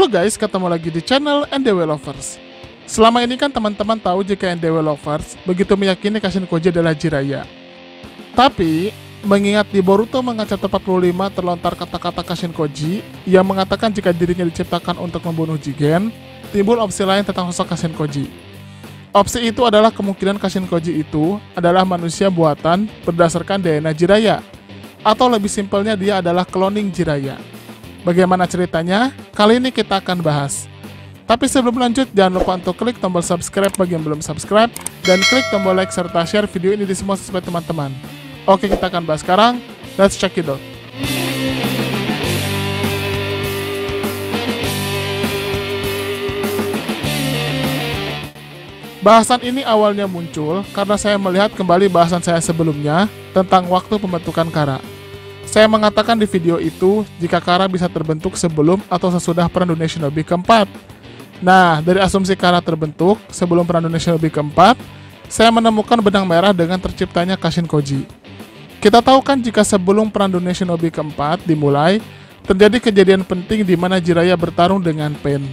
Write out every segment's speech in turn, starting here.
Halo guys, ketemu lagi di channel NDW Lovers. Selama ini kan teman-teman tahu jika NDW Lovers begitu meyakini Kashin Koji adalah Jiraiya. Tapi, mengingat di Boruto manga chapter 45 terlontar kata-kata Kashin Koji yang mengatakan jika dirinya diciptakan untuk membunuh Jigen, timbul opsi lain tentang sosok Kashin Koji. Opsi itu adalah kemungkinan Kashin Koji itu adalah manusia buatan berdasarkan DNA Jiraiya. Atau lebih simpelnya dia adalah cloning Jiraiya. Bagaimana ceritanya? Kali ini kita akan bahas. Tapi sebelum lanjut, jangan lupa untuk klik tombol subscribe bagi yang belum subscribe, dan klik tombol like serta share video ini di semua sosmed teman-teman. Oke, kita akan bahas sekarang. Let's check it out. Bahasan ini awalnya muncul karena saya melihat kembali bahasan saya sebelumnya tentang waktu pembentukan Kara. Saya mengatakan di video itu jika Kara bisa terbentuk sebelum atau sesudah Perang Dunia Shinobi keempat. Nah, dari asumsi Kara terbentuk sebelum Perang Dunia Shinobi keempat, saya menemukan benang merah dengan terciptanya Kashin Koji. Kita tahu kan jika sebelum Perang Dunia Shinobi keempat dimulai, terjadi kejadian penting di mana Jiraiya bertarung dengan Pain.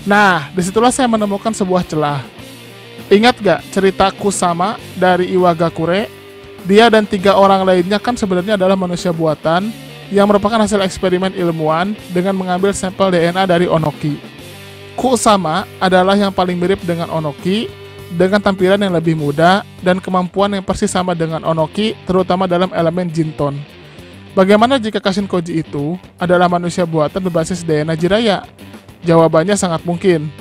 Nah, disitulah saya menemukan sebuah celah. Ingat gak cerita Kusama dari Iwagakure? Dia dan 3 orang lainnya kan sebenarnya adalah manusia buatan yang merupakan hasil eksperimen ilmuwan dengan mengambil sampel DNA dari Onoki. Kusama adalah yang paling mirip dengan Onoki dengan tampilan yang lebih muda dan kemampuan yang persis sama dengan Onoki terutama dalam elemen Jinton. Bagaimana jika Kashin Koji itu adalah manusia buatan berbasis DNA Jiraiya? Jawabannya sangat mungkin.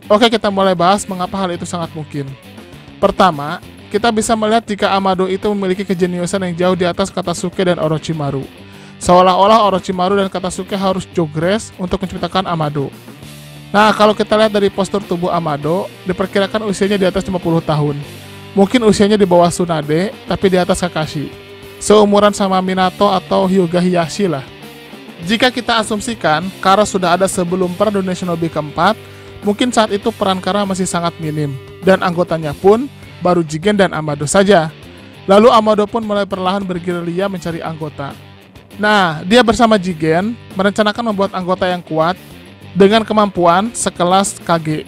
Oke, kita mulai bahas mengapa hal itu sangat mungkin. Pertama, kita bisa melihat jika Amado itu memiliki kejeniusan yang jauh di atas Katasuke dan Orochimaru. Seolah-olah Orochimaru dan Katasuke harus jogres untuk menciptakan Amado. Nah, kalau kita lihat dari postur tubuh Amado, diperkirakan usianya di atas 50 tahun. Mungkin usianya di bawah Tsunade, tapi di atas Kakashi. Seumuran sama Minato atau Hyuga Hiyashi lah. Jika kita asumsikan Kara sudah ada sebelum Perang Dunia Shinobi keempat, mungkin saat itu peran Kara masih sangat minim, dan anggotanya pun baru Jigen dan Amado saja. Lalu Amado pun mulai perlahan bergerilya mencari anggota. Nah, dia bersama Jigen merencanakan membuat anggota yang kuat dengan kemampuan sekelas Kage.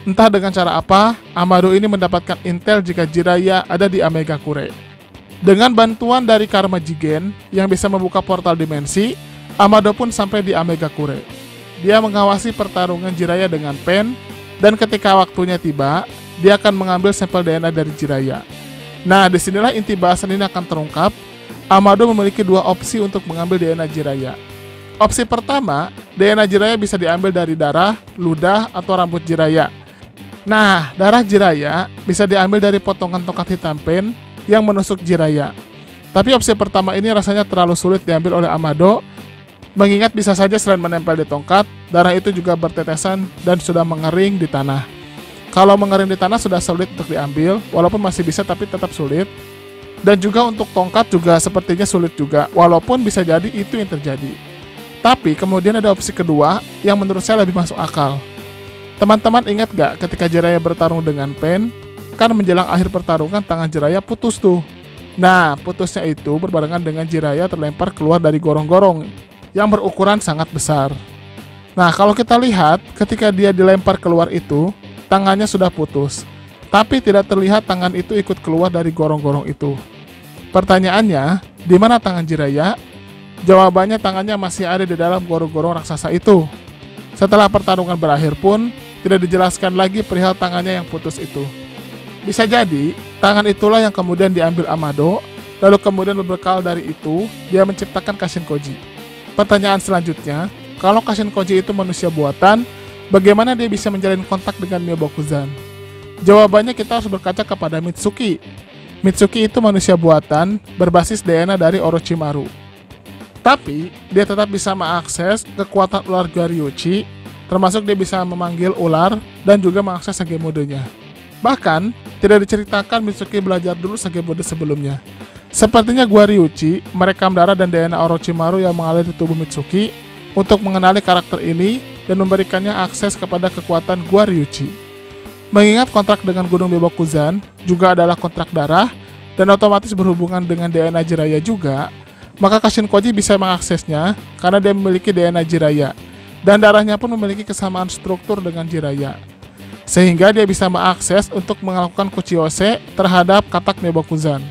Entah dengan cara apa, Amado ini mendapatkan intel jika Jiraiya ada di Amegakure. Dengan bantuan dari Karma Jigen yang bisa membuka portal dimensi, Amado pun sampai di Amegakure. Dia mengawasi pertarungan Jiraiya dengan Pain, dan ketika waktunya tiba, dia akan mengambil sampel DNA dari Jiraiya. Nah, disinilah inti bahasan ini akan terungkap. Amado memiliki 2 opsi untuk mengambil DNA Jiraiya. Opsi pertama, DNA Jiraiya bisa diambil dari darah, ludah, atau rambut Jiraiya. Nah, darah Jiraiya bisa diambil dari potongan tongkat hitam Pain yang menusuk Jiraiya. Tapi opsi pertama ini rasanya terlalu sulit diambil oleh Amado, mengingat bisa saja selain menempel di tongkat, darah itu juga bertetesan dan sudah mengering di tanah. Kalau mengering di tanah sudah sulit untuk diambil, walaupun masih bisa tapi tetap sulit. Dan juga untuk tongkat juga sepertinya sulit juga, walaupun bisa jadi itu yang terjadi. Tapi kemudian ada opsi kedua yang menurut saya lebih masuk akal. Teman-teman ingat gak ketika Jiraiya bertarung dengan Pain, kan menjelang akhir pertarungan tangan Jiraiya putus tuh. Nah, putusnya itu berbarengan dengan Jiraiya terlempar keluar dari gorong-gorong yang berukuran sangat besar. Nah, kalau kita lihat ketika dia dilempar keluar itu, tangannya sudah putus, tapi tidak terlihat tangan itu ikut keluar dari gorong-gorong itu. Pertanyaannya, di mana tangan Jiraiya? Jawabannya tangannya masih ada di dalam gorong-gorong raksasa itu. Setelah pertarungan berakhir pun, tidak dijelaskan lagi perihal tangannya yang putus itu. Bisa jadi, tangan itulah yang kemudian diambil Amado, lalu kemudian berbekal dari itu, dia menciptakan Kashin Koji. Pertanyaan selanjutnya, kalau Kashin Koji itu manusia buatan, bagaimana dia bisa menjalin kontak dengan Myobokuzan? Jawabannya kita harus berkaca kepada Mitsuki. Mitsuki itu manusia buatan berbasis DNA dari Orochimaru. Tapi, dia tetap bisa mengakses kekuatan ular Goryuchi, termasuk dia bisa memanggil ular dan juga mengakses Sagemode-nya. Bahkan, tidak diceritakan Mitsuki belajar dulu Sagemode sebelumnya. Sepertinya Goryuchi merekam darah dan DNA Orochimaru yang mengalir di tubuh Mitsuki untuk mengenali karakter ini dan memberikannya akses kepada kekuatan Goryuchi. Mengingat kontrak dengan Gunung Myobokuzan juga adalah kontrak darah dan otomatis berhubungan dengan DNA Jiraiya juga, maka Kashin Koji bisa mengaksesnya karena dia memiliki DNA Jiraiya. dan darahnya pun memiliki kesamaan struktur dengan Jiraiya, sehingga dia bisa mengakses untuk melakukan Kuchiyose terhadap katak Nebokuzan.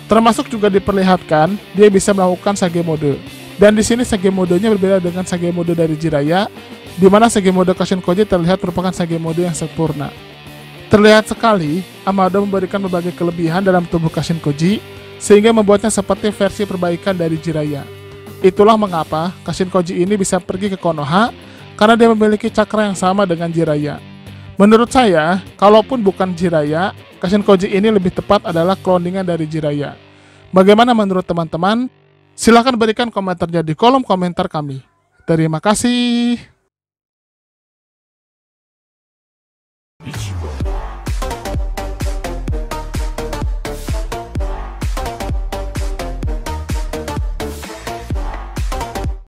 Termasuk juga diperlihatkan dia bisa melakukan Sage Mode. Dan di sini Sage Mode-nya berbeda dengan Sage Mode dari Jiraiya, di mana Sage Mode Kashinkoji terlihat merupakan Sage Mode yang sempurna. Terlihat sekali Amado memberikan berbagai kelebihan dalam tubuh Kashinkoji, sehingga membuatnya seperti versi perbaikan dari Jiraiya. Itulah mengapa Kashinkoji ini bisa pergi ke Konoha, karena dia memiliki cakra yang sama dengan Jiraiya. Menurut saya, kalaupun bukan Jiraiya, Kashinkoji ini lebih tepat adalah cloningan dari Jiraiya. Bagaimana menurut teman-teman? Silahkan berikan komentarnya di kolom komentar kami. Terima kasih.